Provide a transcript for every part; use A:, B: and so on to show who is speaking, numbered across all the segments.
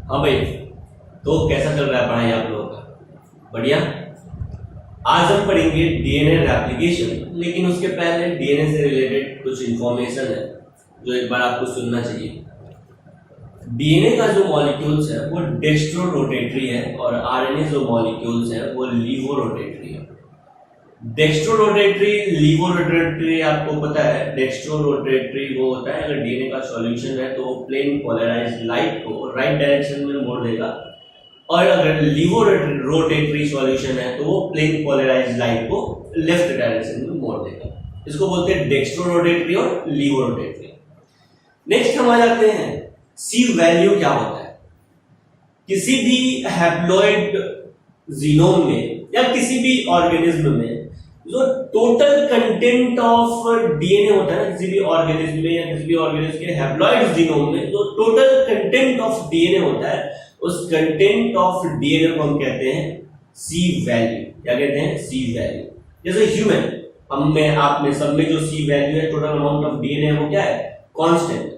A: हाँ भाई, तो कैसा चल रहा है पढ़ाई आप लोगों का? बढ़िया। आज हम पढ़ेंगे डीएनए रेप्लिकेशन, लेकिन उसके पहले डीएनए से रिलेटेड कुछ इंफॉर्मेशन है जो एक बार आपको सुनना चाहिए। डीएनए का जो मॉलिक्यूल्स है वो डेक्स्ट्रो रोटेटरी है और आरएनए जो मॉलिक्यूल्स है वो लीवो रोटेटरी है। डेक्स्ट्रो रोटेटरी, लीवो रोटेटरी आपको पता है। डेक्स्ट्रो रोटेटरी वो होता है अगर डीएनए का सॉल्यूशन है तो वो प्लेन पोलराइज्ड लाइट को राइट डायरेक्शन में मोड़ देगा, और अगर लीवो रोटेटरी सॉल्यूशन है तो वो प्लेन पोलराइज्ड लाइट को लेफ्ट डायरेक्शन में मोड़ देगा। इसको बोलते हैं डेक्स्ट्रो रोटेटरी और लीवो रोटेटरी। नेक्स्ट हम आ जाते हैं सी वैल्यू क्या होता है। किसी भी हैप्लॉइड जीनोम में या किसी भी ऑर्गेनिज्म में जो टोटल कंटेंट ऑफ डीएनए होता है ना, किसी भी ऑर्गेनिज्म में या किसी भी ऑर्गेनिज्म के हैप्लॉइड जीनोम में जो टोटल कंटेंट ऑफ डीएनए होता है, उस कंटेंट ऑफ डीएनए को हम कहते हैं सी वैल्यू। क्या कहते हैं? सी वैल्यू। जैसे ह्यूमन, हम में आप में सब में जो सी वैल्यू है, टोटल अमाउंट ऑफ डीएनए, वो क्या है? कांस्टेंट।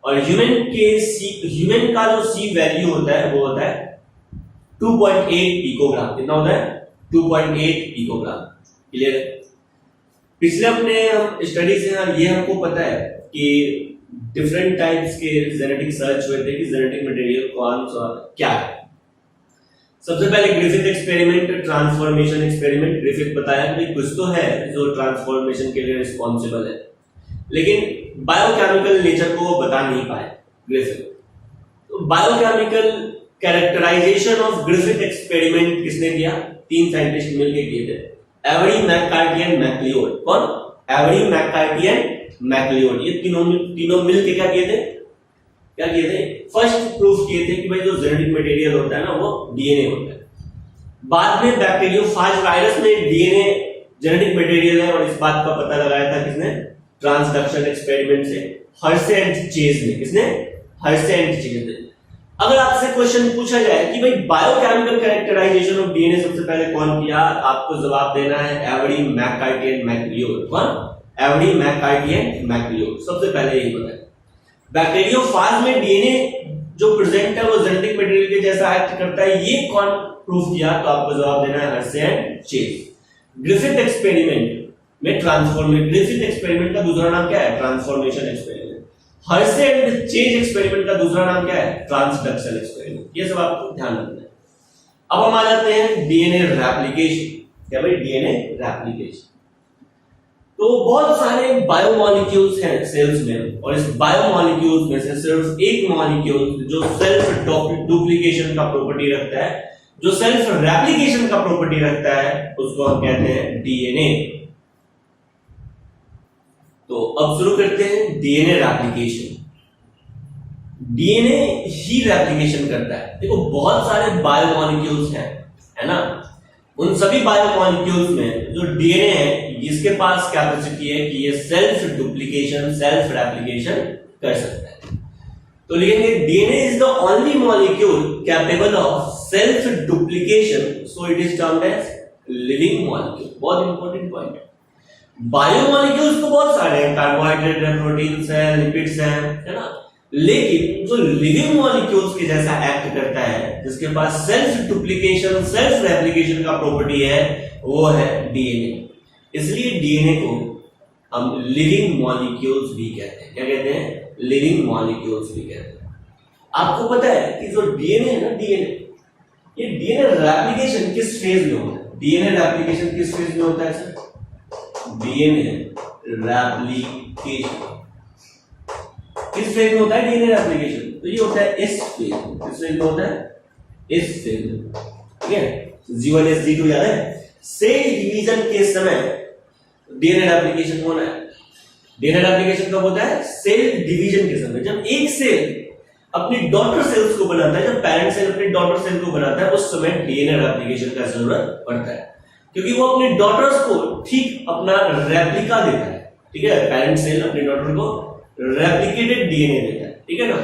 A: और ह्यूमन का जो सी वैल्यू होता है वो होता है 2.8 पिकोग्राम। कितना होता है? 2.8 पिकोग्राम। क्लियर? पिछले अपने हम स्टडी से ये हमको पता है कि डिफरेंट टाइप्स के जेनेटिक सर्च हुए थे कि जेनेटिक मटेरियल कौन सा क्या है। सबसे पहले Griffith experiment, transformation experiment. Griffith बताया कि कुछ तो है जो ट्रांसफॉर्मेशन के लिए रिस्पॉन्सिबल है, लेकिन बायोकेमिकल नेचर को वो बता नहीं पाए ग्रिफिथ। तो biochemical characterisation of Griffith experiment किसने किया? 3 साइंटिस्ट मिलकर किए थे, एवरी, मैककार्टी एंड मैकलियोड। कौन? Avery, McCarty and MacLeod. ये तीनों मिलकर क्या किए थे? फर्स्ट प्रूफ किए थे कि भाई जो जेनेटिक मटेरियल होता है ना वो डीएनए होता है। बाद में बैक्टीरियोफाज वायरस में डीएनए जेनेटिक मटेरियल है, और इस बात का पता लगाया था किसने? ट्रांसडक्शन एक्सपेरिमेंट से, हर्शे एंड चेज ने। किसने? हर्शे एंड चेज ने। अगर आपसे क्वेश्चन पूछा जाए कि भाई बायोकेमिकल कैरेक्टराइजेशन ऑफ डीएनए सबसे पहले कौन किया, आपको जवाब देना है एवरी, मैककार्टी एंड मैकलियोड। कौन? Avery, McCarty and MacLeod. सबसे पहले यही बताया। बैक्टीरियोफाज में डीएनए जो प्रेजेंट है वो जेनेटिक मटेरियल के जैसा एक्ट करता है, ये कौन प्रूफ किया? तो आपको जवाब देना है Hershey and chase. Griffith experiment में ग्रिफिथ एक्सपेरिमेंट का दूसरा नाम क्या है? Transformation experiment. Hershey and chase experiment का दूसरा नाम क्या है? Transduction experiment. ये सब आपको ध्यान रखना है। अब हम आ जाते हैं डीएनए रेप्लिकेशन। क्या भाई? DNA replication. तो बहुत सारे बायोमॉलिक्यूल्स हैं सेल्स में, और इस बायोमॉलिक्यूल्स में से सिर्फ एक मॉलिक्यूल जो सेल्फ डुप्लीकेशन का प्रॉपर्टी रखता है, जो सेल्फ रेप्लिकेशन का प्रॉपर्टी रखता है, उसको हम कहते हैं डीएनए। तो अब शुरू करते हैं डीएनए रेप्लिकेशन। डीएनए ही रेप्लिकेशन करता है। देखो बहुत सारे बायोमॉलिक्यूल्स हैं, है ना? उन सभी बायोमॉलिक्यूल्स में जो डीएनए है, इसके पास कैपेसिटी है कि ये सेल्फ डुप्लीकेशन, सेल्फ रेप्लिकेशन कर सकता है। तो लिखेंगे DNA is the only molecule capable of self duplication, so it is termed as living molecule. बहुत इंपॉर्टेंट पॉइंट है। बायोमॉलिक्यूल्स तो बहुत सारे हैं, कार्बोहाइड्रेट है, प्रोटीन्स है, लिपिड्स है ना? लेकिन जो लिविंग मॉलिक्यूल्स के जैसा एक्ट करता है, जिसके पास सेल्फ डुप्लीकेशन, सेल्फ रेप्लिकेशन का प्रॉपर्टी है, वो है डीएनए। इसलिए डीएनए को हम लिविंग मॉलिक्यूल्स भी कहते हैं। क्या कहते हैं? लिविंग मॉलिक्यूल्स भी कहते हैं। आपको पता है कि जो डीएनए है ना, ये डीएनए रेप्लिकेशन किस फेज में होता है? डीएनए रेप्लिकेशन किस फेज में होता है सर? डीएनए रेप्लिकेशन किस फेज में होता है? डीएनए रेप्लिकेशन तो ये होता है इस फेज में। किस फेज में होता है? इस फेज में। ठीक है? G1 G2 याद है? सेल डिवीजन के समय डीएनए रेप्लिकेशन होना है। डीएनए रेप्लिकेशन कब होता है? सेल डिवीजन के समय। जब एक सेल अपनी डॉटर सेल्स को बनाता है, जब पेरेंट सेल अपनी डॉटर सेल को बनाता है, उस समय डीएनए रेप्लिकेशन का जरूरत पड़ता है, क्योंकि वो अपने डॉटर्स को ठीक अपना रेप्लिका देता है। ठीक है? पेरेंट सेल अपनी डॉटर को रेप्लिकेटेड डीएनए देता है। ठीक है ना?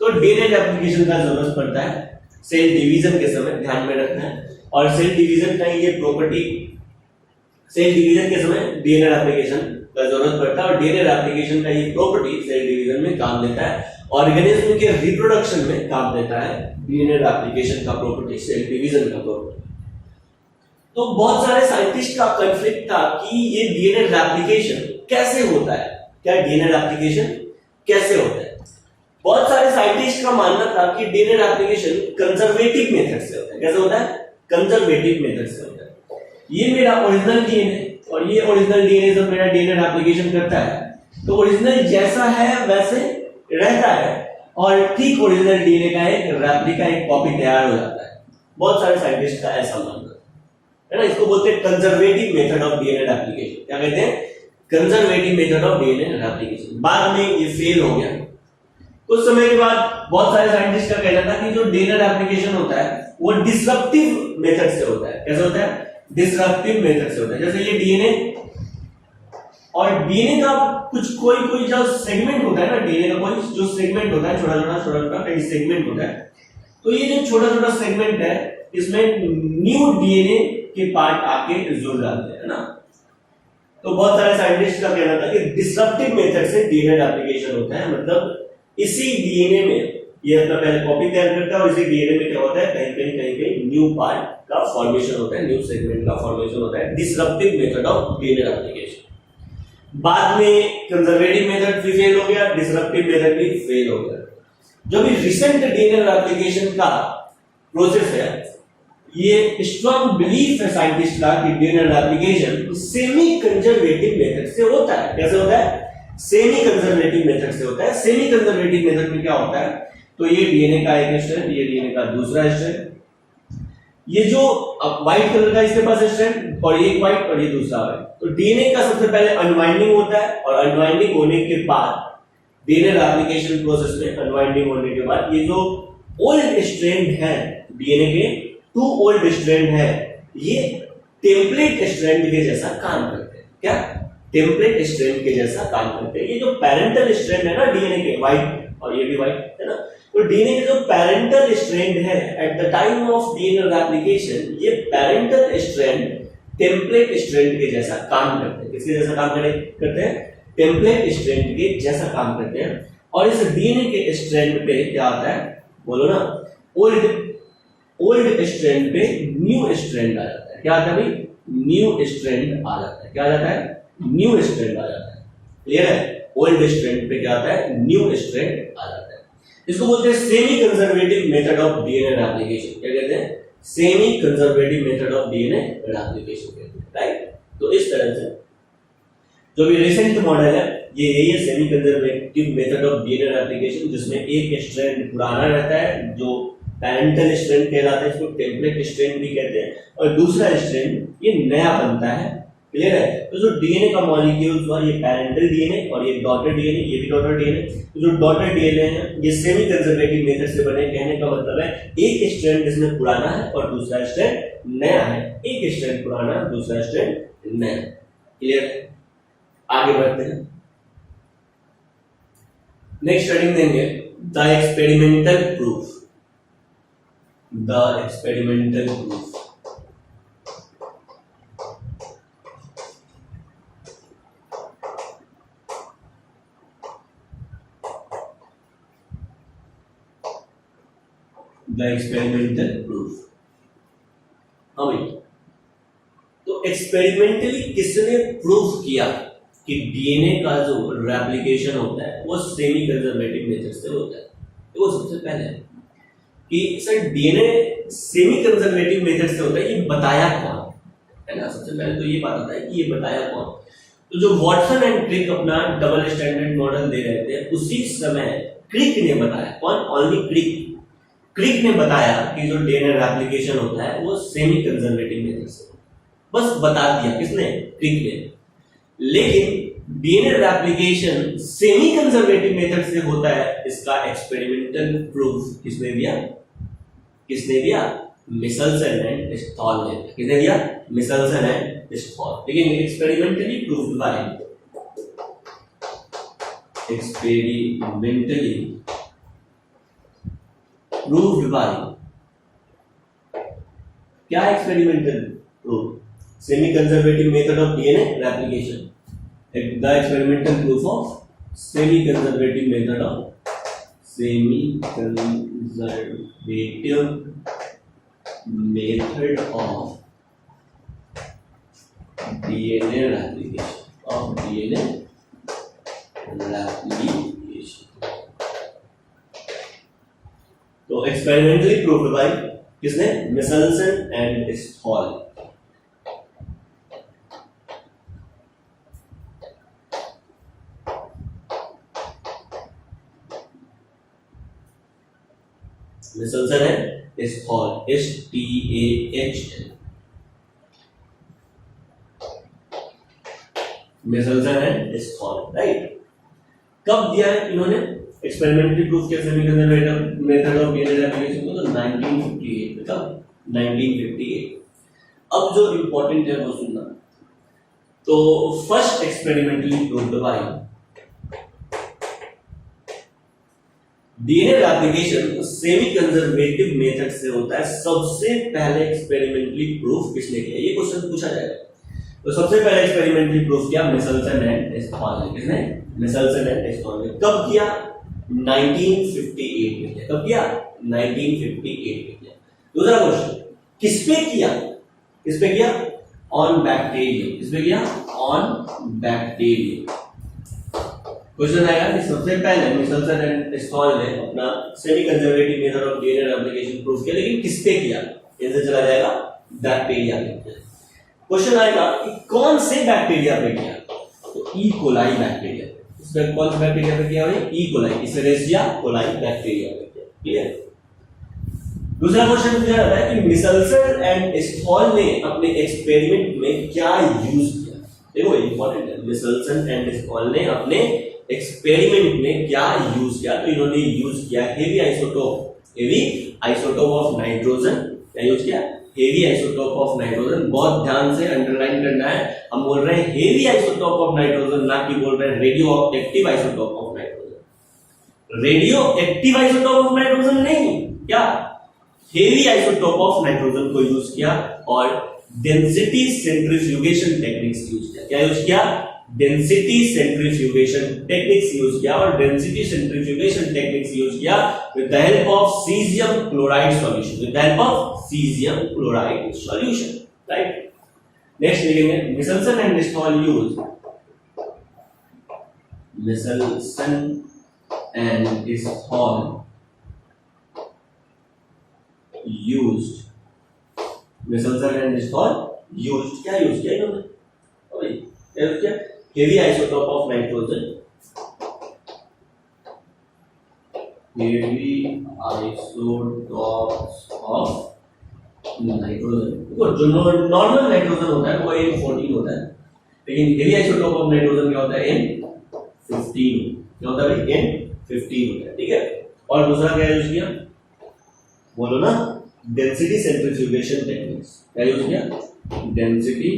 A: तो डीएनए रेप्लिकेशन का जरूरत पड़ता है सेल डिवीजन के समय, ध्यान में रखना है। और सेल डिवीजन का ये प्रॉपर्टी, सेल डिवीजन के समय डीएनए रेप्लिकेशन का जरूरत पड़ता है, और डीएनए रेप्लिकेशन का ये प्रॉपर्टी सेल डिवीजन में काम देता है। ऑर्गेनिज्म के रिप्रोडक्शन में काम देता है डीएनए रेप्लिकेशन का प्रॉपर्टी, सेल डिवीजन का प्रॉपर्टी। तो बहुत सारे साइंटिस्ट का कॉन्फ्लिक्ट था कि ये डीएनए रेप्लिकेशन कैसे होता है, क्या डीएनए रेप्लिकेशन कैसे होता है। बहुत सारे साइंटिस्ट का मानना था कि डीएनए रेप्लिकेशन कंजर्वेटिव मेथड से होता है। कैसे होता है? कंजर्वेटिव मेथड से होता है। ये मेरा ओरिजिनल डीएनए और ये ओरिजिनल डीएनए जब मेरा डीएनए रेप्लिकेशन करता है तो ओरिजिनल जैसा है वैसे रहता है और ठीक ओरिजिनल डीएनए का एक रेप्लिका, एक कॉपी तैयार हो जाता है। बहुत सारे साइंटिस्ट का ऐसा मानना है ना। इसको बोलते हैं conservative method of DNA replication. क्या कहते हैं? Conservative method of DNA replication. बाद में ये फेल हो गया। कुछ समय के बाद बहुत सारे साइंटिस्ट का कहना था कि जो डीएनए रेप्लिकेशन होता है वो डिसरप्टिव मेथड से होता है। कैसे होता है? डिसरप्टिव मेथड से होता है। जैसे ये डीएनए और डीएनए का कुछ कोई जो सेगमेंट होता है ना, डीएनए का कोई जो सेगमेंट होता है, छोटा कई सेगमेंट होता है। तो ये जो छोटा सेगमेंट है इसमें न्यू डीएनए के पार्ट आके जुड़ जाते हैं ना। तो बहुत सारे साइंटिस्ट का कहना था कि डिसरप्टिव मेथड से डीएनए रेप्लिकेशन होता है। मतलब इसी डीएनए में ये अपना पहले कॉपी तैयार करता है और इसी डीएनए में क्या होता है, कहीं न्यू पार्ट का फॉर्मेशन होता है, न्यू सेगमेंट का फॉर्मेशन होता है। Disruptive method of DNA replication. बाद में कंजर्वेटिव मेथड भी फेल हो गया, डिसरप्टिव मेथड भी फेल हो गया। जो भी रिसेंट डीएनए रेप्लिकेशन का प्रोसेस है, ये स्ट्रॉन्ग बिलीफ है साइंटिस्ट का कि DNA replication semi conservative method से होता है। कैसे होता है? सेमी कंजर्वेटिव मेथड से होता है। सेमी कंजर्वेटिव मेथड में क्या होता है, तो ये डीएनए का एक स्ट्रैंड, ये डीएनए का दूसरा स्ट्रैंड, ये जो व्हाइट कलर का इसके पास स्ट्रैंड और एक व्हाइट और ये दूसरा व्हाइट। तो डीएनए का सबसे पहले अनवाइंडिंग होता है और अनवाइंडिंग होने के बाद डीएनए रेप्लिकेशन प्रोसेस में अनवाइंडिंग होने के बाद ये जो ओल्ड स्ट्रैंड है डीएनए के, 2 ओल्ड स्ट्रैंड है, ये टेम्पलेट स्ट्रैंड के जैसा काम करते हैं। क्या? टेम्पलेट स्ट्रैंड के जैसा काम करते हैं। ये जो पैरेंटल स्ट्रैंड है ना डीएनए के, व्हाइट और ये भी व्हाइट है ना, तो डीएनए के जो पैरेंटल स्ट्रैंड है at the time of DNA replication, ये पैरेंटल स्ट्रैंड टेम्पलेट स्ट्रैंड के जैसा काम करते हैं। किसके जैसा काम करते हैं? टेम्पलेट स्ट्रैंड के जैसा काम करते हैं। और इस डीएनए के स्ट्रैंड पे क्या आता है, बोलो ना, ओल्ड स्ट्रैंड पे न्यू स्ट्रैंड आ जाता है। क्या आता है भाई? न्यू स्ट्रैंड आ जाता है। क्या आ जाता है? न्यू स्ट्रैंड आ जाता है। क्लियर है? ओल्ड स्ट्रैंड पे क्या आता है? न्यू स्ट्रैंड आ जाता है। इसको बोलते हैं semi conservative method of DNA replication. क्या कहते हैं? Semi conservative method of DNA replication कहते हैं, राइट। तो इस तरह से जो भी रिसेंट मॉडल है ये यही है, semi conservative method of DNA replication, जिसमें एक स्ट्रैंड पुराना रहता है जो पैरेंटल स्ट्रैंड कहलाता है, इसको टेम्पलेट स्ट्रैंड भी कहते हैं, और दूसरा स्ट्रैंड ये नया बनता है। क्लियर है? तो जो डीएनए का मॉलिक्यूल्स हुआ, ये पैरेंटल डीएनए और ये डॉटर डीएनए, ये भी डॉटर डीएनए। तो जो डॉटर डीएनए है ये सेमी कंजर्वेटिव मेथड से बने। कहने का मतलब है एक स्ट्रैंड जिसमें पुराना है और दूसरा स्ट्रैंड नया है, एक स्ट्रैंड पुराना, दूसरा स्ट्रैंड नया। क्लियर है? आगे बढ़ते हैं। नेक्स्ट हेडिंग देंगे the experimental proof. The experimental proof. The experimental proof. हाँ भाई, तो एक्सपेरिमेंटली किसने प्रूफ किया कि डीएनए का जो रेप्लिकेशन होता है वो सेमी कंजर्वेटिव मेथड से होता है? तो वो सबसे पहले है कि sir DNA semi conservative method से होता है, ये बताया कौन है ना। सबसे पहले तो ये बात आता है कि ये बताया कौन। तो जो वॉटसन एंड क्रिक अपना डबल स्टैंडर्ड मॉडल दे रहे थे उसी समय क्रिक ने बताया। कौन? ओनली क्रिक ने बताया कि जो डीएनए रेप्लिकेशन होता है वो सेमी कंजर्वेटिव मेथड से, बस बता दिया। किसने? क्रिक ने। लेकिन DNA replication semi conservative method से होता है, इसका एक्सपेरिमेंटल प्रूफ किसने दिया? मिचेल्सन एंड स्टॉल ने। किसने दिया? Michelson and Stahl. लेकिन एक्सपेरिमेंटली प्रूव्ड बाय क्या? Experimental proof, semi conservative method of DNA replication. The experimental proof of semi conservative method of semi conservative method of DNA replication तो experimentally proved by किसने? Michelson and Stahl. Michelson and Stahl, STAHL, Michelson and Stahl, right. कब दिया है इन्होंने experimentally proof किया semi conservative method of DNA replication को? तो 1958 में। कब? 1958। अब जो इंपॉर्टेंट है वो सुनना। तो first experimentally proved bye DNA replication semi conservative method से होता है। सबसे पहले एक्सपेरिमेंटली प्रूफ किसने किया? ये क्वेश्चन पूछा जाएगा। तो सबसे पहले एक्सपेरिमेंटली प्रूफ किया मिचेल्सन एंड स्टॉल ने। किसने? मिचेल्सन एंड स्टॉल ने। कब किया? 1958 में किया। कब किया? 1958 में किया। दूसरा क्वेश्चन, किस पे किया? किस पे किया? On bacterium. किस पे किया? On bacterium. क्वेश्चन आएगा कि सबसे पहले मिचेल्सन एंड स्टॉल ने अपना semi conservative method of DNA replication proof किया, लेकिन किस पे किया? इनसे चला जाएगा बैक्टीरिया पे किया। क्वेश्चन आएगा कि कौन से बैक्टीरिया पे किया? तो ई कोलाई बैक्टीरिया। इसमें कौन से बैक्टीरिया पे किया? ई कोलाई, इसेरेशिया कोलाई बैक्टीरिया पे किया। क्लियर? दूसरा क्वेश्चन पूछा जाता है कि मिचेल्सन एंड स्टॉल ने अपने एक्सपेरिमेंट में क्या यूज किया? देखो इंपॉर्टेंट है। मिचेल्सन एंड स्टॉल ने अपने एक्सपेरिमेंट में क्या यूज किया? तो इन्होंने यूज किया हेवी आइसोटोप ऑफ नाइट्रोजन। क्या यूज किया? Heavy isotope of nitrogen. बहुत ध्यान से अंडरलाइन करना है। हम बोल रहे हैं हेवी आइसोटोप ऑफ नाइट्रोजन, ना कि बोल रहे हैं radio active isotope of nitrogen. Radio active isotope of nitrogen नहीं, क्या हेवी आइसोटोप ऑफ नाइट्रोजन को यूज किया और डेंसिटी सेंट्रीफ्यूगेशन टेक्निक्स यूज किया। क्या यूज किया? डेंसिटी सेंट्रीफ्यूगेशन टेक्निक्स यूज किया और डेंसिटी सेंट्रीफ्यूगेशन टेक्निक्स यूज किया with the help of caesium chloride solution. With the help of caesium chloride solution, right. Next लिखेंगे Michelson and Stahl use Michelson and Stahl used Michelson and Stahl used क्या use किया इन्होंने? क्या use किया? Heavy isotope of nitrogen, heavy isotopes of nitrogen. देखो जो normal nitrogen होता है वो N14 होता है, लेकिन हेवी आइसोटोप ऑफ नाइट्रोजन क्या होता है? N15। क्या होता है भाई? N15 होता है, ठीक है। और दूसरा क्या यूज किया? बोलो ना, डेंसिटी सेंट्रीफ्यूगेशन टेक्निक्स। क्या यूज किया? डेंसिटी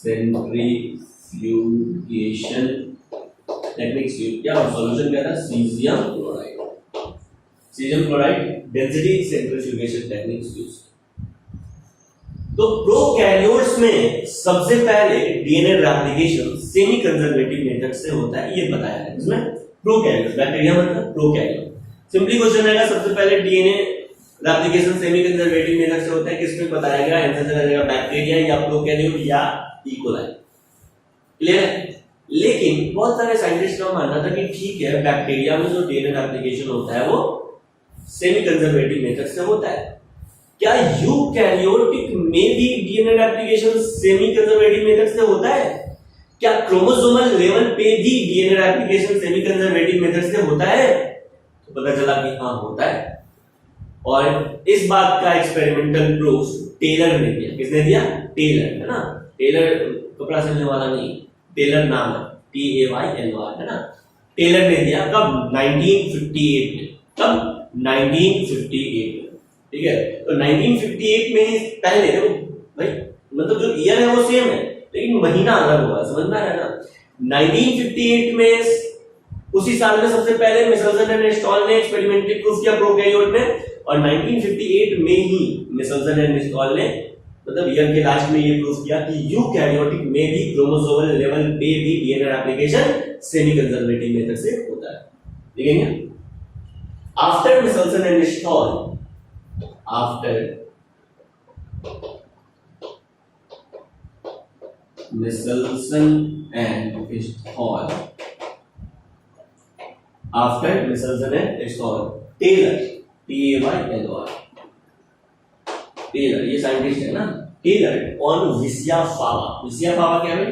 A: सेंट्रीफ्यूगेशन टेक्निक्स यूज किया और सॉल्यूशन क्या था? Caesium chloride. Caesium chloride density centrifugation techniques use. तो प्रोकैरियोट्स में सबसे पहले DNA replication semi conservative method से होता है, ये बताया है इसमें। प्रोकैरियोट, बैक्टीरिया मतलब प्रोकैरियोट। सिंपली क्वेश्चन आएगा सबसे पहले DNA replication semi conservative method से होता है, किसमें बताया गया? आंसर चला जाएगा बैक्टीरिया या प्रोकैरियोट या ई कोलाई। क्लियर है? लेकिन बहुत सारे साइंटिस्ट का मानना था कि ठीक है बैक्टीरिया में जो डीएनए रेप्लिकेशन होता है वो सेमी कंजर्वेटिव मेथड से होता है। क्या यूकैरियोटिक में भी DNA replication semi conservative method से होता है? क्या क्रोमोसोमल लेवल पे भी DNA replication semi conservative method से होता है? तो पता चला कि हाँ होता है। और इस बात का एक्सपेरिमेंटल प्रूफ टेलर ने दिया। किसने दिया? टेलर, है ना। टेलर कपड़ा सिलने वाला नहीं, टेलर नाम है, TAYLR, है ना। टेलर ने दिया कब? 1958 में। कब? 1958 में, ठीक है। तो 1958 में पहले देखो भाई, मतलब जो ईयर है वो सेम है लेकिन महीना अलग हुआ, समझ में आ रहा है ना। 1958 में उसी साल में सबसे पहले मिचेल्सन एंड स्टॉल ने एक्सपेरिमेंटली प्रूफ किया प्रोकैरियोट में, और 1958 में ही मिचेल्सन एंड स्टॉल ने मतलब ईयर के लास्ट में ये प्रूव किया कि यूकैरियोटिक में भी क्रोमोसोमल लेवल पे भी DNA replication semi conservative method से होता है। देखेंगे after Meselson and Stahl, after Michelson and Stall, after Michelson and Stall, Taylor, T-A-Y-L-O-R, Taylor ये साइंटिस्ट है ना, Taylor on Vicia faba. Vicia फावा क्या है?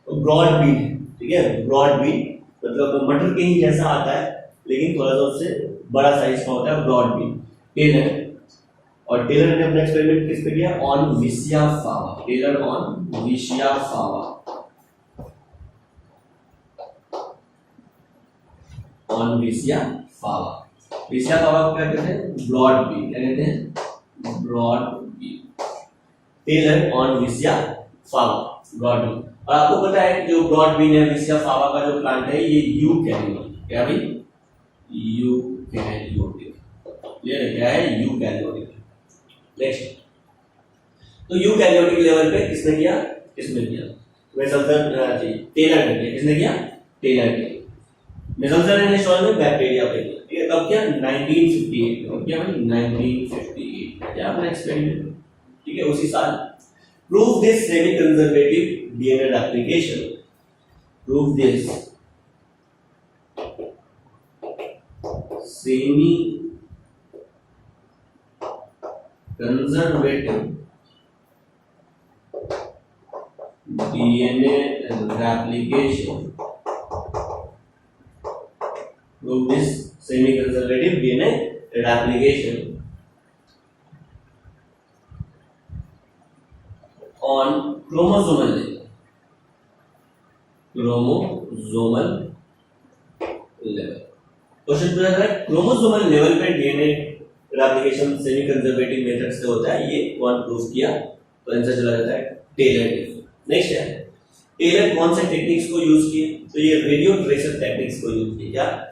A: ब्रॉड बीन, ठीक है, ब्रॉड बीन मतलब मटर के ही जैसा आता है लेकिन थोड़ा सा उससे बड़ा साइज का होता है, ब्रॉड बीन। टेलर, और टेलर ने अपना एक्सपेरिमेंट किस पे किया? On Vicia faba. Taylor on Vicia faba, on Vicia faba. Vicia faba को क्या कहते हैं? Broad bean. क्या कहते हैं? Broad bean. Taylor on Vicia faba, broad bean. और आपको पता है जो ब्रॉड बीन है, विसिया फावा का जो प्लांट है, ये यूकैरियोटिक, क्या भाई? यूकैरियोटिक। क्लियर है? क्या है? यूकैरियोटिक। नेक्स्ट, तो यूकैरियोटिक लेवल पे किसने किया? किसने किया? टेलर ने किया। किसने किया? टेलर ने। मिसल्सन एंड स्टॉल में बैक्टीरिया पे किया, ठीक है। तब क्या? 1958 में। क्या भाई? 1958 क्या अपना एक्सपेरिमेंट, ठीक है, उसी साल। Prove this semi conservative DNA replication, prove this semi conservative DNA replication, prove this semi-conservative DNA replication on chromosomal level. Chromosomal level. Question पूछा था क्रोमोसोमल लेवल पे DNA replication semi conservative method से होता है, ये कौन प्रूव किया? तो आंसर चला जाता है टेलर ने। नेक्स्ट है, टेलर कौन से टेक्निक्स को यूज किए? तो ये रेडियो ट्रेसर टेक्निक्स को यूज किया। क्या?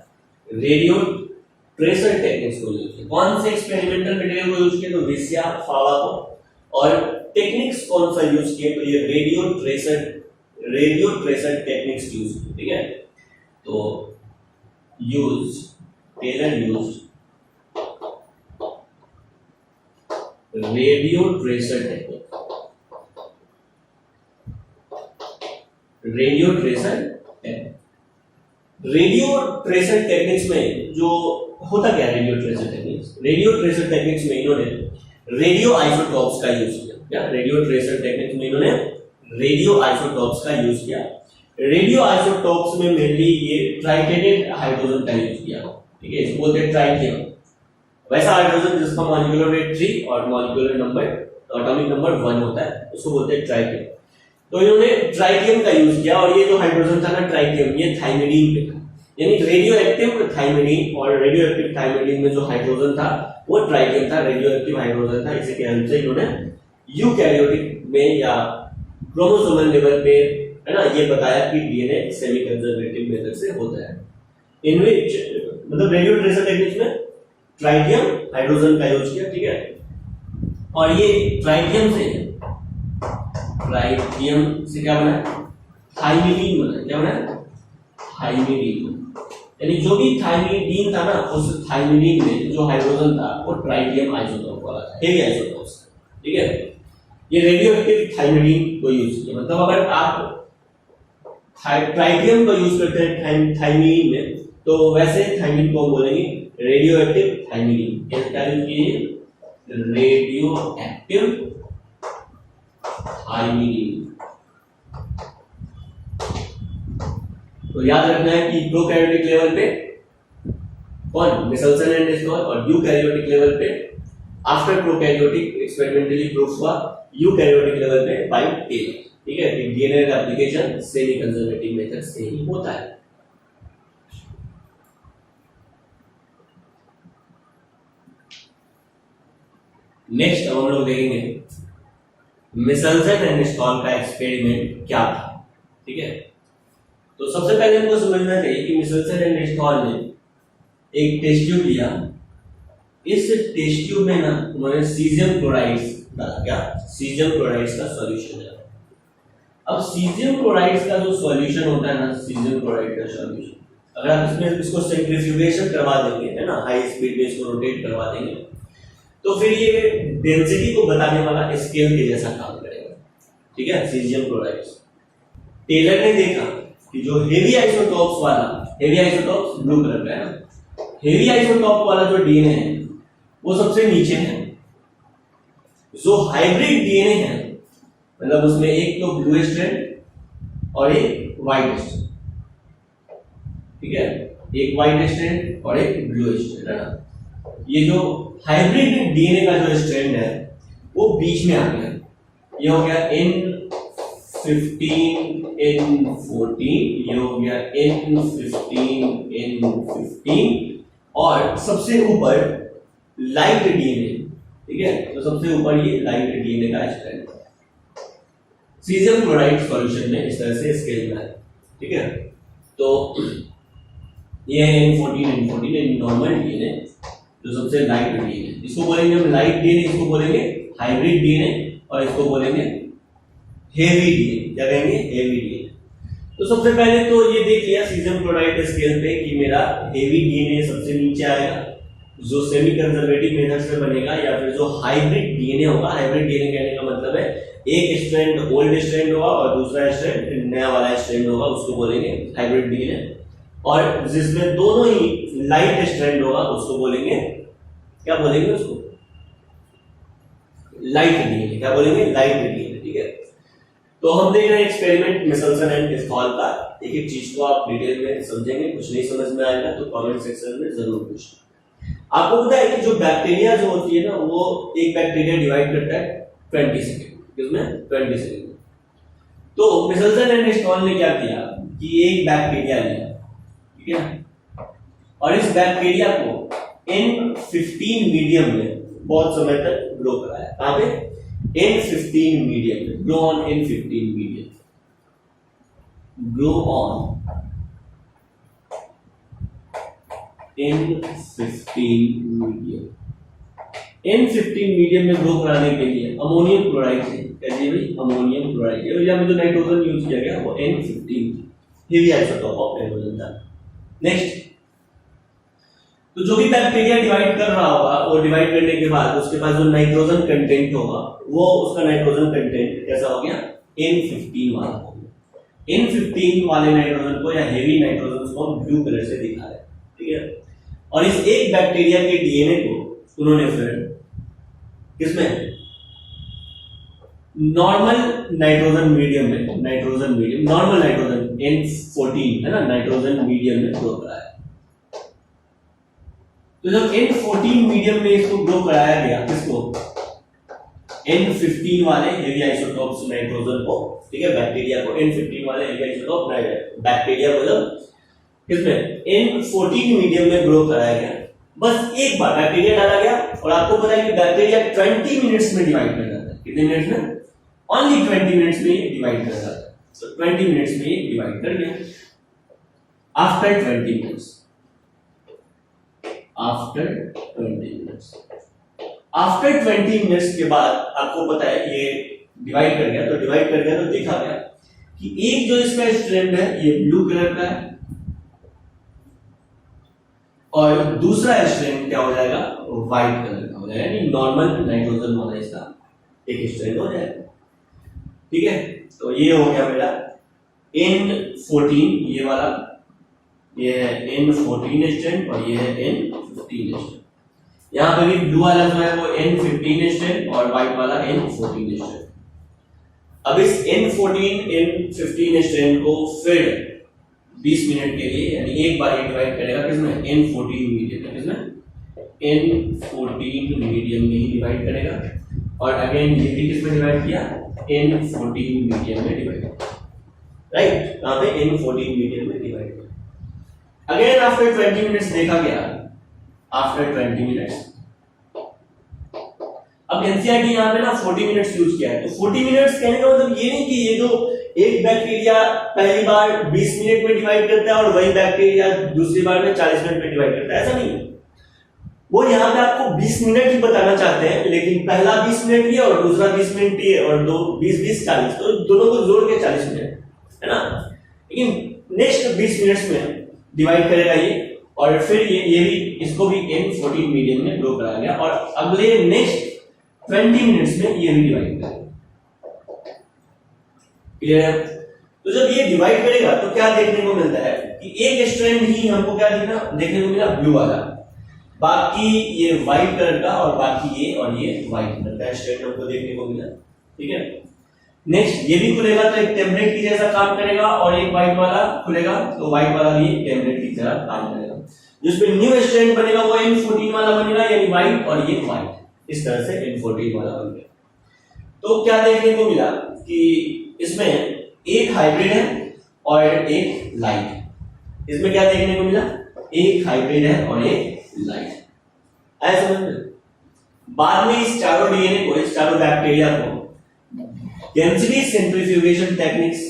A: रेडियो ट्रेसर टेक्निक्स को यूज किया। कौन से एक्सपेरिमेंटल मटेरियल को यूज किया? तो विसिया फावा को। और टेक्निक्स कौन सा यूज किया? तो ये रेडियो ट्रेसर टेक्निक्स यूज की, ठीक है। तो Taylor use radio tracer technique, radio tracer techniques में जो होता क्या? रेडियो ट्रेसर टेक्निक्स में इन्होंने रेडियो आइसोटॉप्स का यूज किया। क्या? रेडियो ट्रेसर टेक्निक्स में इन्होंने रेडियो आइसोटॉप्स का यूज किया। रेडियो आइसोटॉप्स में मेनली ये ट्राइटेटेड हाइड्रोजन का यूज किया, ठीक है, इसको बोलते हैं ट्राइटियम। वैसा हाइड्रोजन जिसका मॉलिक्यूलर वेट 3 और मॉलिक्यूलर नंबर, एटॉमिक नंबर 1 होता है, उसको बोलते हैं ट्राइटियम। तो इन्होंने ट्राइटियम का यूज किया, और ये जो हाइड्रोजन था ना ट्राइटियम, ये थाइमिडीन पे था, यानी रेडियो एक्टिव थाइमिडीन। और रेडियो एक्टिव थाइमिडीन में जो हाइड्रोजन था वो ट्राइटियम था, रेडियो एक्टिव हाइड्रोजन था। इसी के हेल्प से इन्होंने यूकैरियोटिक में या क्रोमोसोमल लेवल पे, है ना, ये बताया कि डीएनए सेमी कंजर्वेटिव मेथड से होता है। इन विच मतलब रेडियो ट्रेसर टेक्निक्स में ट्राइटियम हाइड्रोजन का यूज किया, ठीक है। और ये ट्राइटियम से क्या बना? थाइमिडीन बना। क्या बना? थाइमिडीन। यानी जो भी थाइमिडीन था ना, उस थाइमिडीन में जो हाइड्रोजन था वो ट्राइटियम आइसोटोप वाला था, हेवी आइसोटोप्स, ठीक है। ये रेडियो एक्टिव थाइमिडीन को यूज किया। मतलब अगर आप ट्राइटियम को यूज करते हैं थाइमिडीन में, तो वैसे थाइमिडीन को बोलेंगे रेडियो एक्टिव थाइमिडीन। क्या यूज किए? Radio active thymidine. तो याद रखना है कि प्रोकैरियोटिक लेवल पे कौन? मिसल्सन एंड स्टॉल। और यूकैरियोटिक लेवल पे आफ्टर प्रोकैरियोटिक एक्सपेरिमेंटली प्रूफ हुआ, यूकैरियोटिक लेवल पे बाय टेलर, ठीक है। DNA replication semi conservative method से ही होता है। नेक्स्ट हम लोग देखेंगे मिसल्सन एंड स्टॉल का एक्सपेरिमेंट क्या था, ठीक है। तो सबसे पहले हमको समझना चाहिए कि मिसल्सन एंड स्टॉल ने एक टेस्ट ट्यूब लिया। इस टेस्ट ट्यूब में ना उन्होंने सीजियम क्लोराइड डाला, क्या सीजियम क्लोराइड्स का सॉल्यूशन है। अब सीजियम क्लोराइड्स का जो सॉल्यूशन होता है ना, सीजियम क्लोराइड का सॉल्यूशन, अगर आप इसमें इसको सेंट्रीफ्यूगेशन करवा देंगे, है ना, हाई स्पीड में इसको रोटेट करवा देंगे, तो फिर ये डेंसिटी को बताने वाला स्केल के जैसा काम करेगा, ठीक है, सीजियम क्लोराइड्स। टेलर ने देखा कि जो हेवी आइसोटॉप्स वाला, हेवी आइसोटॉप्स ब्लू कलर का है ना, हेवी आइसोटॉप वाला जो डीएनए है वो सबसे नीचे है। जो हाइब्रिड डीएनए है, मतलब उसमें एक तो ब्लू स्ट्रैंड और एक व्हाइट स्ट्रैंड, ठीक है, एक व्हाइट स्ट्रैंड और एक ब्लू स्ट्रैंड, है ना। ये जो हाइब्रिड डीएनए का जो स्ट्रैंड है वो बीच में आ गया, ये हो गया N15 N14, ये हो गया N15 N15, और सबसे ऊपर लाइट डीएनए, ठीक है, तो सबसे ऊपर ये लाइट डीएनए का स्ट्रैंड है। सीजियम क्लोराइड सॉल्यूशन में इस तरह से स्केल में है, ठीक है। तो ये है N14 नॉर्मल डीएनए, जो सबसे लाइट डीएनए, इसको बोलेंगे हम लाइट डीएनए, इसको बोलेंगे हाइब्रिड डीएनए, और इसको बोलेंगे हेवी डीएनए। क्या कहेंगे? Heavy DNA. तो सबसे पहले तो ये देख लिया सीजियम क्लोराइड स्केल पे कि मेरा हेवी डीएनए सबसे नीचे आएगा, जो सेमी कंजर्वेटिव मेथड से बनेगा, या फिर जो हाइब्रिड डीएनए होगा। हाइब्रिड डीएनए कहने का मतलब है एक स्ट्रैंड ओल्ड स्ट्रैंड होगा और दूसरा स्ट्रैंड नया वाला स्ट्रैंड होगा, उसको बोलेंगे हाइब्रिड डीएनए। और जिसमें दोनों ही लाइट स्ट्रैंड होगा उसको बोलेंगे, क्या बोलेंगे उसको? Light DNA. क्या बोलेंगे? लाइट डीएनए, ठीक है। तो हम देख रहे हैं एक्सपेरिमेंट मिचेल्सन एंड इस्थॉल का। एक एक चीज को आप डिटेल में समझेंगे, कुछ नहीं समझ में आएगा तो कमेंट सेक्शन में जरूर पूछना। आपको पता है कि जो बैक्टीरिया जो होती है ना, वो एक बैक्टीरिया डिवाइड करता है 20 सेकंड, किसमें? 20 सेकंड। तो मिचेल्सन एंड इस्थॉल ने क्या किया कि एक बैक्टीरिया लिया, ठीक है, और इस बैक्टीरिया को N15 मीडियम में बहुत समय तक ग्रो कराया। कहां पे? N15 मीडियम में, grow on N15 medium, grow on N15 medium. N15 medium में ग्रो कराने के लिए अमोनियम क्लोराइड है, कहते भाई अमोनियम क्लोराइड है, या में जो नाइट्रोजन यूज किया गया वो N15 heavy isotope of nitrogen था। नेक्स्ट, तो जो भी बैक्टीरिया डिवाइड कर रहा होगा, वो डिवाइड करने के बाद उसके पास जो नाइट्रोजन कंटेंट होगा, वो उसका नाइट्रोजन कंटेंट कैसा हो गया? N15 वाला हो गया। N15 वाले नाइट्रोजन को या हेवी नाइट्रोजन को हम ब्लू कलर से दिखा रहे हैं, ठीक है। और इस एक बैक्टीरिया के डीएनए को उन्होंने फिर किसमें? नॉर्मल नाइट्रोजन मीडियम में, नॉर्मल नाइट्रोजन N14 है ना, नाइट्रोजन मीडियम में ग्रो कराया। तो जब N14 मीडियम में इसको ग्रो कराया गया, किसको? N15 वाले हेवी आइसोटोप्स नाइट्रोजन को, ठीक है, बैक्टीरिया को N15 वाले हेवी आइसोटोप बैक्टीरिया को जब किसमें? N14 मीडियम में ग्रो कराया गया। बस एक बार बैक्टीरिया डाला गया, और आपको पता है कि बैक्टीरिया 20 मिनट्स में डिवाइड कर जाता है। कितने मिनट्स में? ओनली 20 मिनट्स में ये डिवाइड कर जाता है। तो 20 मिनट्स में ये डिवाइड कर गया। आफ्टर 20 मिनट्स, आफ्टर 20 मिनट्स के बाद आपको पता है ये डिवाइड कर गया। तो डिवाइड कर गया तो देखा गया कि एक जो इसका स्ट्रैंड है ये ब्लू कलर का है, और दूसरा स्ट्रैंड क्या हो जाएगा? व्हाइट कलर का हो जाएगा, यानी नॉर्मल नाइट्रोजन वाला इसका एक स्ट्रैंड हो जाएगा, ठीक है। तो ये हो गया मेरा N14, ये वाला, ये है N14 स्ट्रैंड, और ये है N15 स्ट्रैंड। यहां पे भी ब्लू वाला जो है वो N15 स्ट्रैंड और व्हाइट वाला N14 स्ट्रैंड। अब इस N14 N15 स्ट्रैंड को फिर 20 मिनट के लिए, यानी एक बार ये डिवाइड करेगा किसमें? N14 मीडियम में, किसमें? N14 मीडियम में ही डिवाइड करेगा, और अगेन ये भी किसमें डिवाइड किया? N14 मीडियम में डिवाइड किया, राइट। कहां पे? N14 मीडियम में डिवाइड किया। अगेन आफ्टर 20 मिनट्स देखा गया, आफ्टर 20 मिनट्स, अब एनसीईआरटी यहां पे ना 40 मिनट्स यूज किया है। तो 40 मिनट्स कहने का मतलब ये नहीं कि ये जो एक बैक्टीरिया पहली बार 20 मिनट में डिवाइड करता है और वही बैक्टीरिया दूसरी बार में 40 मिनट में डिवाइड करता है, ऐसा नहीं है। वो यहाँ पे आपको 20 मिनट ही बताना चाहते हैं, लेकिन पहला 20 मिनट ये और दूसरा 20 मिनट ये और दो 20 40, तो दोनों को जोड़ के 40 मिनट है ना। लेकिन नेक्स्ट 20 मिनट्स में डिवाइड करेगा ये, और फिर ये भी इसको भी N14 मीडियम में ग्रो कराया गया, और अगले नेक्स्ट 20 मिनट्स में ये भी डिवाइड करेगा। क्लियर है? तो जब ये डिवाइड करेगा तो क्या देखने को मिलता है कि एक स्ट्रैंड ही हमको क्या देखने को मिला, ब्लू वाला, बाकी ये व्हाइट कलर का, और बाकी ये और ये व्हाइट कलर का स्ट्रैंड हमको देखने को मिला। ठीक है, नेक्स्ट ये भी खुलेगा तो एक टेम्पलेट की जैसा काम करेगा, और एक व्हाइट वाला खुलेगा तो व्हाइट वाला भी टेम्पलेट की तरह काम करेगा। जिसमें न्यू स्ट्रैंड बनेगा वो N14 वाला बनेगा, यानी व्हाइट और ये व्हाइट, इस तरह से N14 वाला बन गया। तो क्या देखने को मिला कि इसमें एक हाइब्रिड है और एक लाइट। इसमें क्या देखने को मिला, एक हाइब्रिड है और एक लाइट। ऐसा समझ में? बाद में इस चारों डीएनए को, इस चारों बैक्टीरिया को डेंसिटी सेंट्रीफ्यूगेशन टेक्निक्स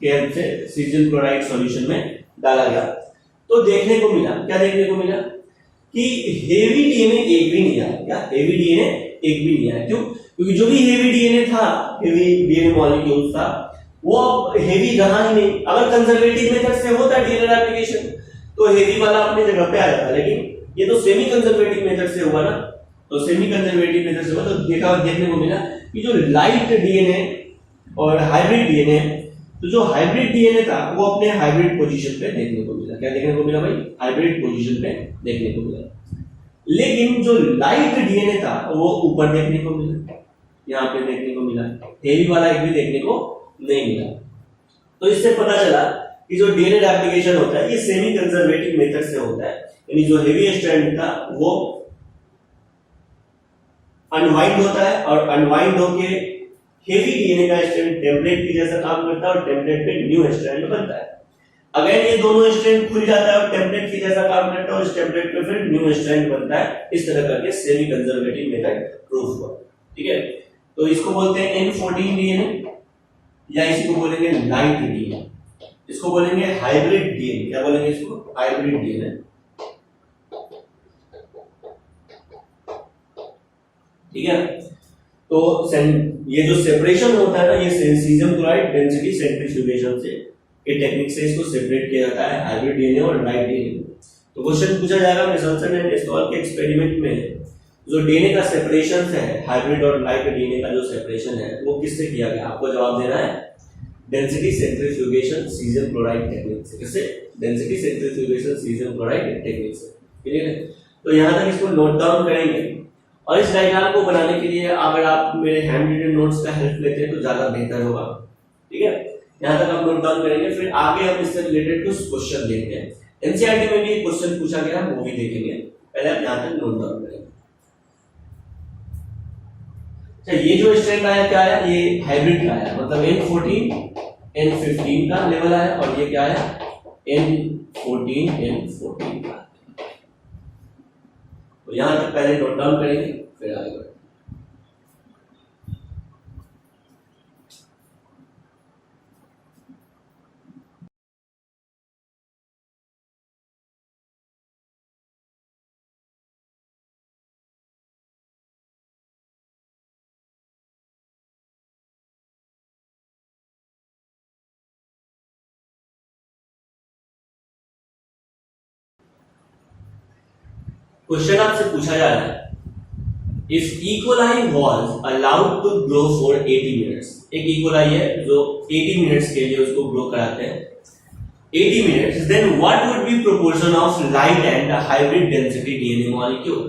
A: के हेल्प से सीजियम क्लोराइड सॉल्यूशन में डाला गया, तो देखने को मिला, क्या देखने को मिला कि हेवी डीएनए एक भी नहीं आया। क्या हेवी डीएनए एक भी नहीं आया? क्यों? क्योंकि जो भी हेवी डीएनए था, हेवी डीएनए मॉलिक्यूल्स था, वो अब हेवी रहा ही नहीं। अगर कंजर्वेटिव मेथड से होता डीएनए रेप्लिकेशन तो हेवी वाला अपनी जगह पे आ जाता, लेकिन ये तो सेमी कंजर्वेटिव मेथड से हुआ ना, तो सेमी कंजर्वेटिव मेथड से हुआ, तो देखने को मिला कि जो लाइट डीएनए और हाइब्रिड डीएनए, तो जो हाइब्रिड डीएनए था वो अपने हाइब्रिड पोजीशन पे देखने को मिला। क्या देखने को मिला भाई? हाइब्रिड पोजीशन पे देखने को मिला। लेकिन जो लाइट डीएनए था वो ऊपर देखने को मिला, यहाँ पे देखने को मिला, हेवी वाला एक भी देखने को नहीं मिला। तो इससे पता चला कि जो डीएनए रेप्लिकेशन होता है ये सेमी कंजर्वेटिव मेथड से होता है, यानी जो हेवी स्ट्रैंड था वो अनवाइंड होता है, और अनवाइंड होके हेवी डीएनए का स्ट्रैंड टेम्पलेट की जैसा काम करता है, और टेम्पलेट पे न्यू स्ट्रैंड बनता है। अगर ये दोनों स्ट्रैंड खुल जाता है और टेम्पलेट की जैसा काम करता है, और इस टेम्पलेट पे फिर न्यू स्ट्रैंड बनता है। इस तरह करके सेमी कंजर्वेटिव मेथड प्रूफ हुआ। ठीक है, तो इसको बोलते हैं N14 डीएनए, या इसी को बोलेंगे लाइट डीएनए, इसको बोलेंगे हाइब्रिड डीएनए। क्या बोलेंगे इसको? Hybrid DNA. ठीक है, तो ये जो सेपरेशन होता है ना, ये सीजियम क्लोराइड डेंसिटी सेंट्रीफ्यूगेशन से के टेक्निक से इसको सेपरेट किया जाता है, हाइब्रिड डीएनए और लाइट डीएनए। तो क्वेश्चन पूछा जाएगा मिसल्सन एंड स्टॉल के एक्सपेरिमेंट में जो डीएनए का सेपरेशन है, हाइब्रिड और लाइट डीएनए का जो सेपरेशन है वो किससे किया गया? आपको जवाब देना है density centrifugation caesium chloride technique से। किससे? Density centrifugation caesium chloride technique से। क्लियर है? तो यहां तक इसको नोट डाउन करेंगे, और इस डायग्राम को बनाने के लिए अगर आप मेरे हैंड रिटन नोट्स का हेल्प लेते हैं तो ज्यादा बेहतर होगा। ठीक है, यहां तक हम नोट डाउन करेंगे, फिर आगे हम इससे रिलेटेड कुछ क्वेश्चन देखते हैं। एनसीईआरटी में भी क्वेश्चन पूछा गया, वो भी देखेंगे। पहले आप यहां तक नोट डाउन करेंगे। अच्छा, ये जो स्ट्रैंड आया क्या आया? ये हाइब्रिड का आया, मतलब N14 N15 का लेवल आया, और ये क्या आया? N14 N14 का। तो यहां तक पहले नोट डाउन करेंगे, फिर आगे बढ़ेंगे। क्वेश्चन आपसे पूछा जा रहा है, if E. coli was allowed to grow for 80 minutes, एक E. coli है जो 80 मिनट्स के लिए उसको ग्रो कराते हैं, 80 minutes, then what would be proportion of light and hybrid density DNA molecule?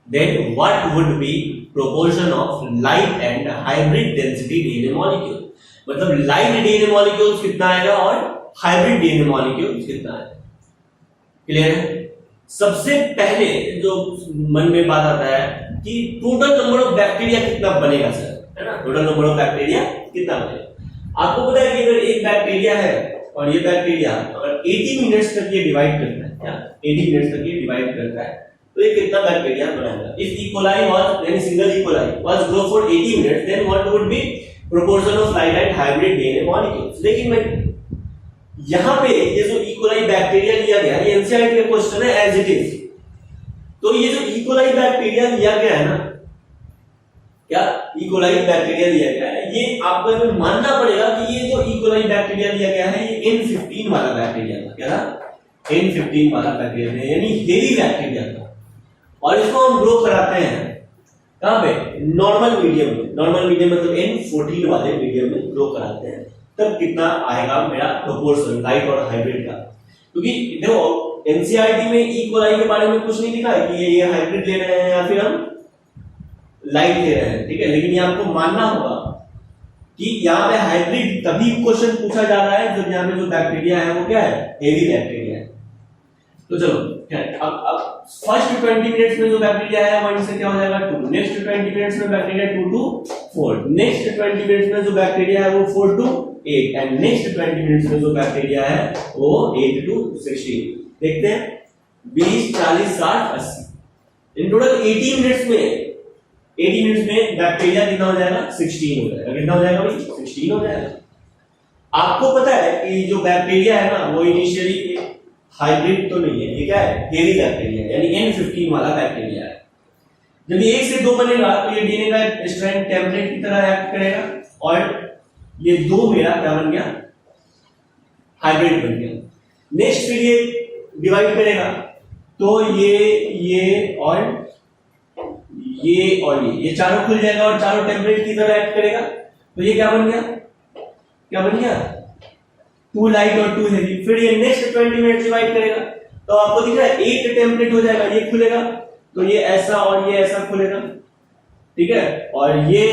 A: Then what would be proportion of light and hybrid density DNA molecule? मतलब light DNA molecules कितना आएगा और hybrid DNA molecules कितना आएगा? Clear है? सबसे पहले जो मन में बात आता है कि टोटल नंबर ऑफ बैक्टीरिया कितना बनेगा सर, है ना? टोटल नंबर ऑफ बैक्टीरिया कितना बनेगा? आपको पता है कि अगर एक बैक्टीरिया है और ये बैक्टीरिया अगर 80 मिनट्स तक ये डिवाइड करता है, क्या 80 मिनट्स तक ये डिवाइड करता है, तो ये कितना बैक्टीरिया बनाएगा? If E. coli was, यानी single E. coli was grow for 80 minutes, then what would be proportion of light and hybrid DNA molecules? लेकिन मैं यहाँ पे ये जो E. coli बैक्टीरिया लिया गया, ये एनसीईआरटी का क्वेश्चन है एज इट इज, तो ये जो इकोलाई बैक्टीरिया लिया गया है ना, क्या इकोलाई बैक्टीरिया लिया गया है, ये आपको हमें मानना पड़ेगा कि ये जो इकोलाई बैक्टीरिया लिया गया है ये N15 वाला बैक्टीरिया था। क्या था? N15 वाला बैक्टीरिया था, यानी हेवी बैक्टीरिया था। और इसको हम ग्रो कराते हैं कहां पे? नॉर्मल मीडियम में। नॉर्मल मीडियम मतलब N14 वाले मीडियम में ग्रो कराते हैं। तब कितना आएगा मेरा प्रोपोर्शन लाइट और हाइब्रिड का? क्योंकि देखो एनसीईआरटी में इकोलाई के बारे में कुछ नहीं लिखा है कि ये हाइब्रिड ले रहे हैं या फिर हम लाइट ले रहे हैं, ठीक है। लेकिन ये आपको मानना होगा कि यहाँ पे हाइब्रिड तभी क्वेश्चन पूछा जा रहा है जब यहाँ पे जो बैक्टीरिया है वो क्या है? हेवी बैक्टीरिया है। तो चलो क्या है? अब फर्स्ट 20 मिनट्स में जो बैक्टीरिया है वो इनसे क्या हो जाएगा? 2। नेक्स्ट 20 मिनट्स में बैक्टीरिया 2 to 4। नेक्स्ट 20 मिनट्स में जो बैक्टीरिया है वो 4 to 8 एंड नेक्स्ट 20 मिनट्स में जो बैक्टीरिया है वो 8 to 16। देखते हैं 20 40 60 80 इन टोटल 80 मिनट्स में बैक्टीरिया कितना हो जाएगा? 16 हो जाएगा। कितना हो जाएगा भाई? 16 हो जाएगा। आपको पता है कि जो बैक्टीरिया है ना वो इनिशियली हाइब्रिड तो नहीं है, ये क्या है? हेवी बैक्टीरिया यानी N15 वाला बैक्टीरिया है। जब ये 1 से 2 बनेगा तो ये डीएनए का स्ट्रैंड टेम्पलेट की तरह एक्ट करेगा और ये 2 मेरा क्या बन गया? हाइब्रिड बन गया। नेक्स्ट फिर ये डिवाइड करेगा तो ये और ये चारों खुल जाएगा और चारों टेम्पलेट की तरह एक्ट करेगा। तो ये क्या बन गया? क्या बन गया? 2 लाइट और 2 हेवी। फिर ये नेक्स्ट 20 मिनट डिवाइड करेगा तो आपको दिख रहा है 8 टेम्पलेट हो जाएगा, ये खुलेगा तो ये ऐसा और ये ऐसा खुलेगा, ठीक है। और ये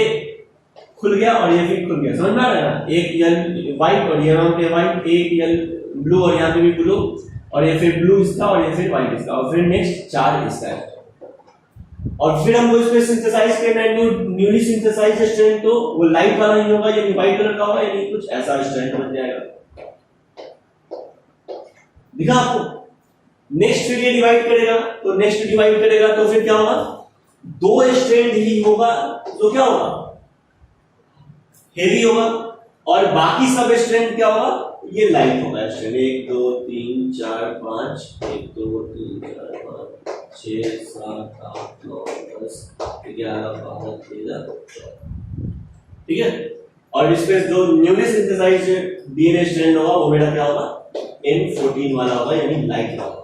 A: खुल गया और ये फिर खुल गया, समझ में आ रहा है ना? एक यल व्हाइट और यहाँ पे व्हाइट, एक यल ब्लू और यहाँ पे भी ब्लू, और ये फिर ब्लू इसका और ये फिर व्हाइट इसका, और फिर नेक्स्ट 4 इसका है। और फिर हमको इसमें सिंथेसाइज करना है न्यूली सिंथेसाइज्ड स्ट्रैंड, तो वो लाइट वाला ही होगा यानी व्हाइट कलर का होगा, यानी कुछ ऐसा स्ट्रैंड बन जाएगा। दिखा आपको? नेक्स्ट फिर ये डिवाइड करेगा तो फिर क्या होगा? 2 स्ट्रैंड ही होगा तो क्या होगा? हेवी होगा, और बाकी सब स्ट्रैंड क्या होगा? ये लाइट होगा स्ट्रैंड। 1 2 3 4 5 1 2 3 4 5 6 7 8 9 10 11 12 13 14, ठीक है। और इसमें जो न्यूली सिंथेसाइज्ड डीएनए स्ट्रैंड होगा वो मेरा क्या होगा? N14 वाला होगा यानी लाइट वाला।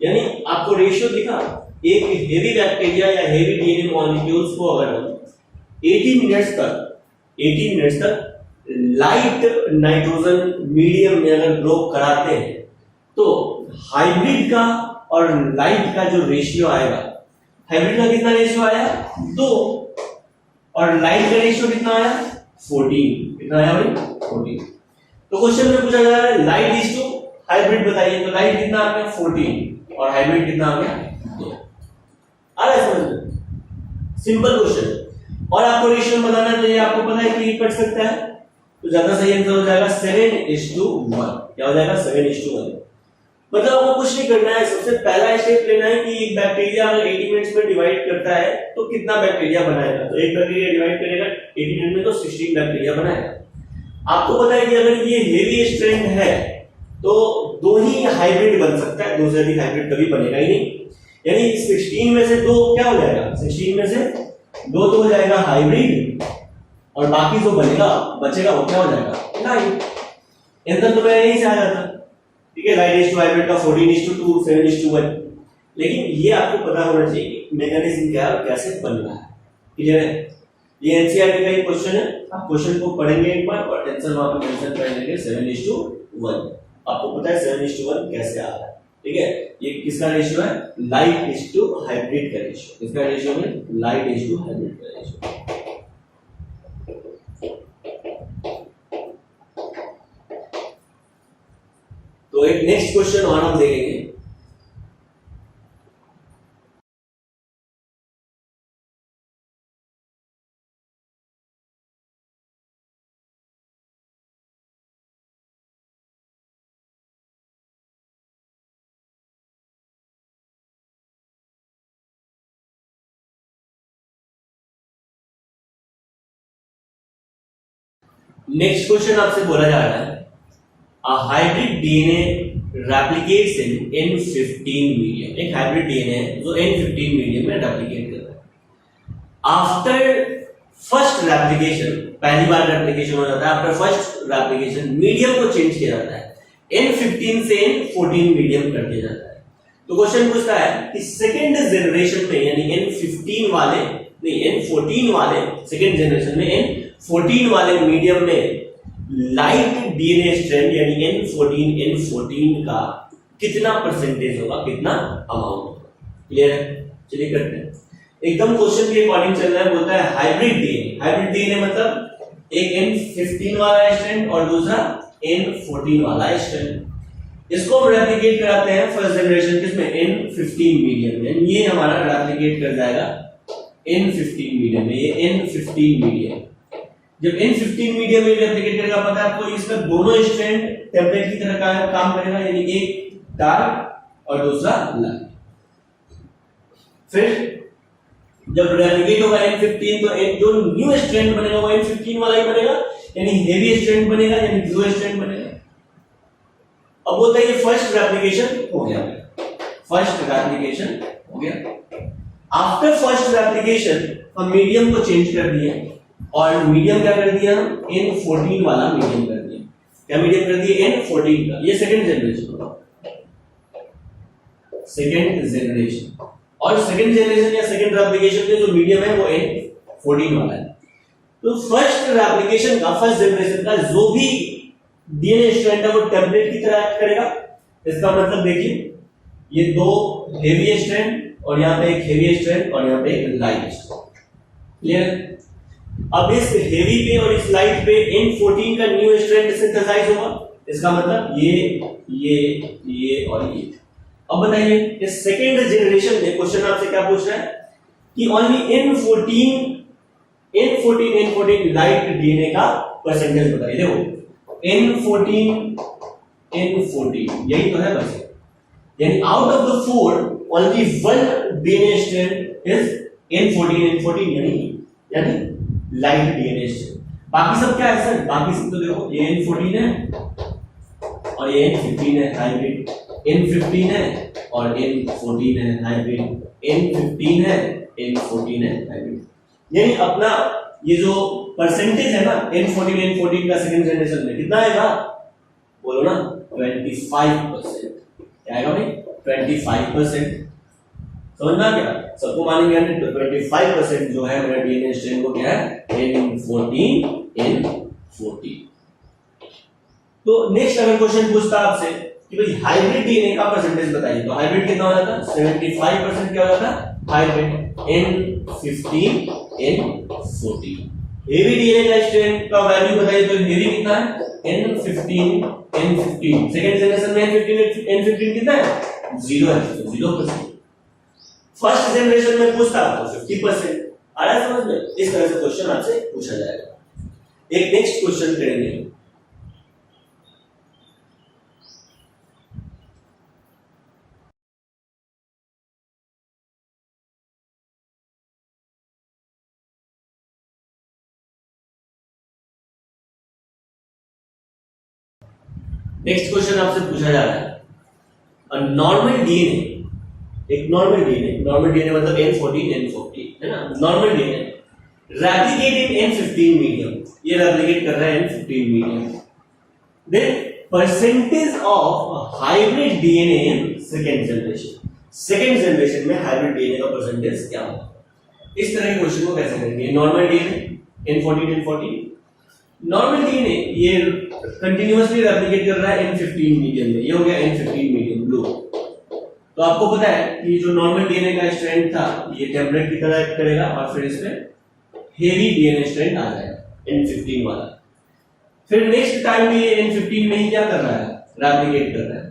A: यानी आपको रेशियो दिखा, एक हेवी बैक्टीरिया या हेवी डीएनए मॉलिक्यूल्स को अगर हम 80 मिनट्स तक लाइट नाइट्रोजन मीडियम में अगर ग्रो कराते हैं तो हाइब्रिड का और लाइट का जो रेशियो आएगा, हाइब्रिड का कितना रेशियो आया? 2, और लाइट का रेशियो कितना आया? 14। कितना आया भाई? 14। तो क्वेश्चन में पूछा जा रहा है लाइट इज टू हाइब्रिड बताइए, तो लाइट कितना आ गया? 14 और हाइब्रिड कितना आ गया? 2। आ रहा है समझ में? Simple question. और आपको रेशियो बताना है तो ये आपको पता है कि कट सकता है, तो ज्यादा सही आंसर हो जाएगा 7:1। क्या हो जाएगा? 7:1। मतलब आपको कुछ नहीं करना है, सबसे पहला स्टेप लेना है कि एक बैक्टीरिया अगर 80 मिनट्स में डिवाइड करता है तो कितना बैक्टीरिया बनाएगा। तो एक बैक्टीरिया डिवाइड करेगा 80 मिनट में तो 16 बैक्टीरिया बनाएगा। आपको पता है कि अगर ये हेवी स्ट्रैंड है तो 2 ही हाइब्रिड बन सकता है, 2 से अधिक हाइब्रिड कभी बनेगा ही नहीं। यानी 16 में से 2 क्या हो जाएगा? 16 में से 2 तो हो जाएगा हाइब्रिड, और बाकी जो बचेगा वो क्या हो जाएगा? लाइट। आंसर तो मेरा यही से आ जाता, ठीक है। लाइट इज टू हाइब्रिड का 14:2 7:1। लेकिन ये आपको पता होना चाहिए मैकेनिज्म क्या है, कैसे बन रहा है, क्लियर है? ये एनसीईआरटी का ही क्वेश्चन है, आप क्वेश्चन को पढ़ेंगे एक बार और आंसर वहां पे मेंशन कर लेंगे 7:1। आपको पता है 7:1 कैसे आ रहा है, ठीक है। ये किसका रेशियो है? लाइट इज टू हाइब्रिड का रेशियो। किसका रेशियो है? लाइट इज टू हाइब्रिड का रेशियो। तो एक नेक्स्ट क्वेश्चन और हम देखेंगे। नेक्स्ट क्वेश्चन आपसे बोला जा रहा है, a hybrid DNA replicates in N15 medium. एक हाइब्रिड डीएनए है जो N15 मीडियम में रेप्लिकेट कर रहा है। आफ्टर फर्स्ट रेप्लिकेशन, पहली बार रेप्लिकेशन हो जाता है, आफ्टर फर्स्ट रेप्लिकेशन मीडियम को चेंज किया जाता है, N15 से N14 मीडियम कर दिया जाता है। तो क्वेश्चन पूछता है कि सेकेंड जनरेशन में यानी N15 वाले नहीं N14 वाले सेकेंड जनरेशन में N14 वाले मीडियम में लाइट डीएनए स्ट्रैंड यानी N14 का कितना परसेंटेज होगा, कितना अमाउंट होगा। क्लियर है? चलिए करते हैं। एकदम क्वेश्चन के अकॉर्डिंग चल रहा है, बोलता है हाइब्रिड डीएनए। हाइब्रिड डीएनए मतलब एक N15 वाला स्ट्रैंड और दूसरा N14 वाला स्ट्रैंड। इसको हम रेप्लिकेट कराते हैं फर्स्ट जनरेशन किसमें, N15 मीडियम में। ये हमारा रेप्लिकेट कर जाएगा N15 मीडियम में, ये N15 मीडियम। जब N15 मीडियम में रेप्लिकेट करेगा, पता है आपको, इसका दोनों स्ट्रैंड टेम्पलेट की तरह काम करेगा, यानी एक डार्क और दूसरा लाइट। फिर जब रेप्लिकेट होगा N15 तो जो न्यू स्ट्रैंड बनेगा वो N15 वाला ही बनेगा, यानी हेवी स्ट्रैंड बनेगा, यानी ब्लू स्ट्रैंड बनेगा। अब बोलते हैं ये फर्स्ट रेप्लिकेशन हो गया, फर्स्ट रेप्लिकेशन हो गया। आफ्टर फर्स्ट रेप्लिकेशन हम मीडियम को चेंज कर दिया और मीडियम क्या कर दिया, N14 वाला मीडियम कर दिया। क्या मीडियम कर दिया, N14 का। ये सेकंड जनरेशन होगा, सेकंड जनरेशन। और सेकंड जनरेशन या सेकंड रेप्लिकेशन में जो मीडियम है वो N14 वाला है। तो फर्स्ट रेप्लिकेशन का, फर्स्ट जनरेशन का जो भी डीएनए स्ट्रैंड है वो टेम्पलेट की तरह एक्ट करेगा। इसका मतलब देखिए, ये दो हेवी स्ट्रैंड और यहाँ पे एक हेवी स्ट्रैंड और यहाँ पे एक लाइट स्ट्रैंड। क्लियर? अब इस हेवी पे और इस लाइट पे N14 का न्यू स्ट्रैंड सिंथेसाइज होगा। इसका मतलब ये और ये। अब बताइए इस सेकेंड जनरेशन में क्वेश्चन आपसे क्या पूछ रहा है कि ओनली N14 लाइट डीएनए का परसेंटेज बताइए। देखो N14 यही तो है बस, यानी out of the 4 only one DNA strand is N14 यानी लाइट डीएनए स्ट्रैंड। बाकी सब क्या है सर, बाकी सब तो देखो ये N14 है और ये N15 है हाइब्रिड, N15 है और N14 है हाइब्रिड, N15 है N14 है हाइब्रिड। यानी अपना ये जो परसेंटेज है ना N14 का सेकंड जनरेशन में कितना आएगा, बोलो ना 25%। क्या आएगा भाई, 25%। समझना क्या, सबको मानेंगे 25% जो है मेरा डीएनए स्ट्रैंड को क्या है, N14। तो नेक्स्ट अगर क्वेश्चन पूछता आपसे कि भाई हाइब्रिड डीएनए का परसेंटेज बताइए, तो हाइब्रिड कितना हो जाता, 75% क्या हो जाता hybrid, N15 N14। Heavy DNA का स्ट्रैंड का वैल्यू बताइए, तो हेवी कितना है, N15 सेकंड जनरेशन में N15 कितना है, 0 है, 0%। फर्स्ट जनरेशन में पूछता तो 50%। आ रहा है समझ में? इस तरह से क्वेश्चन आपसे पूछा जाएगा। एक नेक्स्ट क्वेश्चन करेंगे। नेक्स्ट क्वेश्चन आपसे पूछा जा रहा है, नॉर्मल डीएनए, एक नॉर्मल डीएनए मतलब N14 है ना, normal DNA replicate in N15 medium, ये रेप्लिकेट कर रहा है N15 medium. Then percentage of hybrid DNA in second generation में हाइब्रिड डीएनए का परसेंटेज क्या होगा। इस तरह के क्वेश्चन को कैसे करेंगे। Normal DNA N14 normal DNA ये कंटिन्यूअसली रेप्लिकेट कर रहा है N15 मीडियम में, ये हो गया N15 मीडियम ब्लू। तो आपको पता है कि जो नॉर्मल डीएनए का स्ट्रैंड था ये टेम्पलेट की तरह एक्ट करेगा और फिर इसमें हेवी डीएनए स्ट्रैंड आ जाएगा N15 वाला। फिर नेक्स्ट टाइम भी ये N15 में ही क्या कर रहा है, रेप्लिकेट कर रहा है।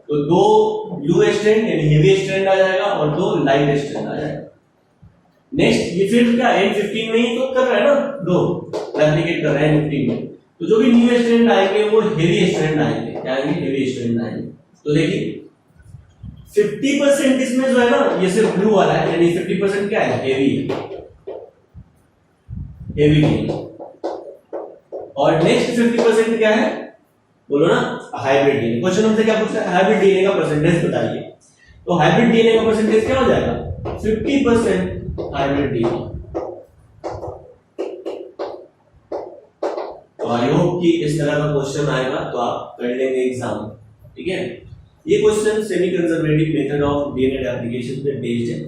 A: तो दो ब्लू स्ट्रैंड यानी हेवी स्ट्रैंड आ जाएगा और दो लाइट स्ट्रैंड आ जाएगा। नेक्स्ट ये फिर क्या N15 में ही तो कर रहा है ना, दो रेप्लिकेट कर रहा है N15 में। तो जो भी न्यू स्ट्रैंड आएंगे वो हेवी स्ट्रैंड आएंगे, क्या आएंगे, हेवी स्ट्रैंड आएंगे। तो देखिए 50% इसमें जो है ना ये सिर्फ ब्लू वाला है, यानी 50% क्या है, हेवी है। और नेक्स्ट 50% क्या है, बोलो ना हाइब्रिड डीएनए। क्वेश्चन हमसे क्या पूछ रहा है, हाइब्रिड डीएनए का परसेंटेज बताइए। तो हाइब्रिड डीएनए का परसेंटेज क्या हो जाएगा, 50% हाइब्रिड डीएनए। तो आई होप कि इस तरह का क्वेश्चन आएगा तो आप कर लेंगे एग्जाम, ठीक है। ये question semi conservative method of DNA replication पे बेस्ड है।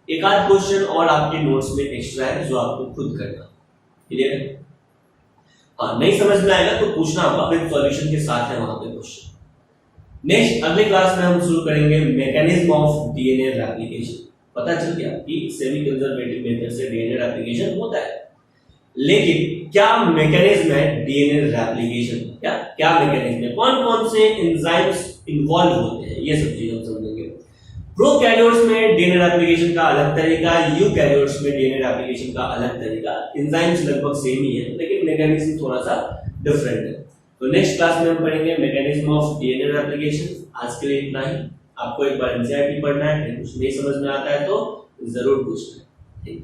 A: एक आध क्वेश्चन और आपके नोट्स में एक्स्ट्रा है जो आपको खुद करना, क्लियर है। हाँ, नहीं समझ में आएगा तो पूछना होगा, फिर सॉल्यूशन के साथ है वहां पे क्वेश्चन। नेक्स्ट अगले क्लास में हम शुरू करेंगे मैकेनिज्म ऑफ डीएनए रेप्लिकेशन। पता चल गया कि सेमी कंजर्वेटिव मेथड से डीएनए रेप्लिकेशन होता है, लेकिन क्या मैकेनिज्म है डीएनए रेप्लिकेशन, क्या क्या मैकेनिज्म है, कौन कौन से एंजाइम्स इन्वॉल्व होते हैं, ये सब चीजें हम समझेंगे। प्रोकैरियोट्स में डीएनए रेप्लिकेशन का अलग तरीका, यूकैरियोट्स में डीएनए रेप्लिकेशन का अलग तरीका। एंजाइम्स लगभग सेम ही है लेकिन मैकेनिज्म थोड़ा सा डिफरेंट है। तो नेक्स्ट क्लास में हम पढ़ेंगे मैकेनिज्म ऑफ डीएनए रेप्लिकेशन। आज के लिए इतना ही। आपको एक बार एनसीईआरटी पढ़ना है, कुछ नहीं समझ में आता है तो जरूर पूछना है। ठीक है।